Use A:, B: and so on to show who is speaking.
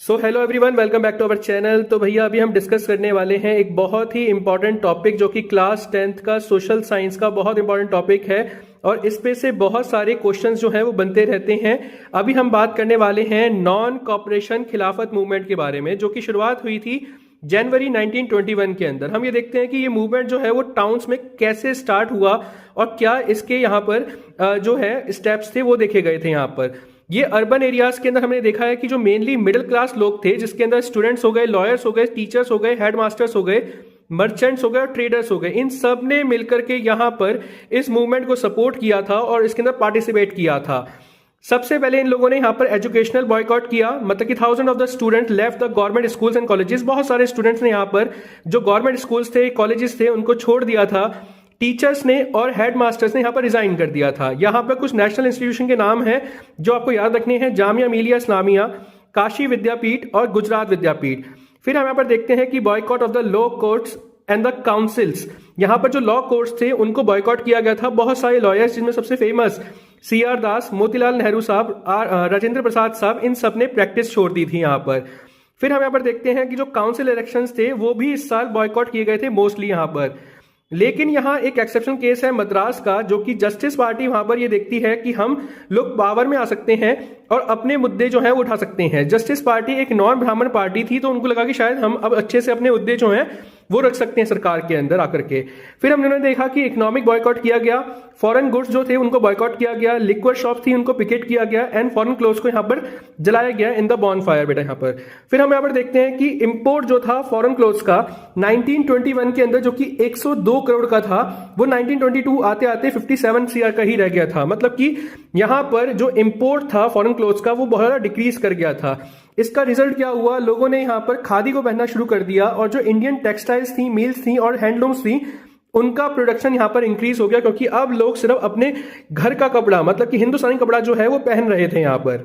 A: So hello everyone, welcome back to our channel. तो भैया अभी हम डिस्कस करने वाले हैं एक बहुत ही इंपॉर्टेंट टॉपिक जो कि क्लास 10th का सोशल साइंस का बहुत इंपॉर्टेंट टॉपिक है और इस पे से बहुत सारे क्वेश्चंस जो हैं वो बनते रहते हैं। अभी हम बात करने वाले हैं नॉन कॉपरेशन खिलाफत मूवमेंट के बारे में, जो कि शुरुआत हुई थी जनवरी 1921 के अंदर। हम ये देखते हैं कि ये मूवमेंट जो है वो टाउन्स में कैसे स्टार्ट हुआ और क्या इसके यहाँ पर जो है स्टेप्स थे वो देखे गए थे। यहाँ पर ये अर्बन एरियाज के अंदर हमने देखा है कि जो मेनली मिडिल क्लास लोग थे, जिसके अंदर स्टूडेंट्स हो गए, लॉयर्स हो गए, टीचर्स हो गए, हेडमास्टर्स हो गए, मर्चेंट्स हो गए और ट्रेडर्स हो गए, इन सब ने मिलकर के यहाँ पर इस मूवमेंट को सपोर्ट किया था और इसके अंदर पार्टिसिपेट किया था। सबसे पहले इन लोगों ने यहाँ पर एजुकेशनल बॉयकॉट किया, मतलब कि 1000 of the student left the government schools and colleges. बहुत सारे स्टूडेंट्स ने यहाँ पर जो गवर्नमेंट स्कूल्स थे, कॉलेजेस थे, उनको छोड़ दिया था। टीचर्स ने और हेडमास्टर्स ने यहाँ पर रिजाइन कर दिया था। यहाँ पर कुछ नेशनल इंस्टीट्यूशन के नाम हैं जो आपको याद रखने हैं: जामिया मिलिया इस्लामिया, काशी विद्यापीठ और गुजरात विद्यापीठ। फिर हम यहाँ पर देखते हैं कि boycott of the law courts and the councils. यहाँ पर जो लॉ कोर्ट्स थे उनको बॉयकॉट किया गया था। बहुत सारे लॉयर्स, जिनमें सबसे फेमस CR दास, मोतीलाल नेहरू साहब, राजेंद्र प्रसाद साहब, इन सब ने प्रैक्टिस छोड़ दी थी यहाँ पर। फिर हम यहाँ पर देखते हैं कि जो काउंसिल इलेक्शंस थे वो भी इस साल बॉयकॉट किए गए थे मोस्टली यहाँ पर। लेकिन यहाँ एक एक्सेप्शन केस है मद्रास का, जो कि जस्टिस पार्टी वहां पर ये देखती है कि हम लोग पावर में आ सकते हैं और अपने मुद्दे जो हैं वो उठा सकते हैं। जस्टिस पार्टी एक नॉन ब्राह्मण पार्टी थी, तो उनको लगा कि शायद हम अब अच्छे से अपने मुद्दे जो हैं वो रख सकते हैं सरकार के अंदर आकर के। फिर हमने देखा कि इकोनॉमिक बॉयकॉट किया गया, फॉरेन गुड्स जो थे उनको बॉयकॉट किया गया, लिक्वर शॉप थी उनको पिकेट किया गया एंड फॉरेन क्लोथ्स को यहाँ पर जलाया गया इन द बॉनफायर बेटा। यहाँ पर फिर हम यहाँ पर देखते हैं कि इंपोर्ट जो था फॉरेन क्लोथ्स का 1921 के अंदर, जो कि 102 करोड़ का था, वो 1922 आते आते 57 CR का ही रह गया था। मतलब कि यहाँ पर जो इंपोर्ट था फॉरेन क्लोथ्स का वो बहुत ज्यादा डिक्रीज कर गया था। इसका रिजल्ट क्या हुआ? लोगों ने यहाँ पर खादी को पहनना शुरू कर दिया और जो इंडियन टेक्सटाइल्स थी, मिल्स थी और हैंडलूम्स थी, उनका प्रोडक्शन यहाँ पर इंक्रीज हो गया, क्योंकि अब लोग सिर्फ अपने घर का कपड़ा, मतलब कि हिंदुस्तानी कपड़ा जो है वो पहन रहे थे यहाँ पर।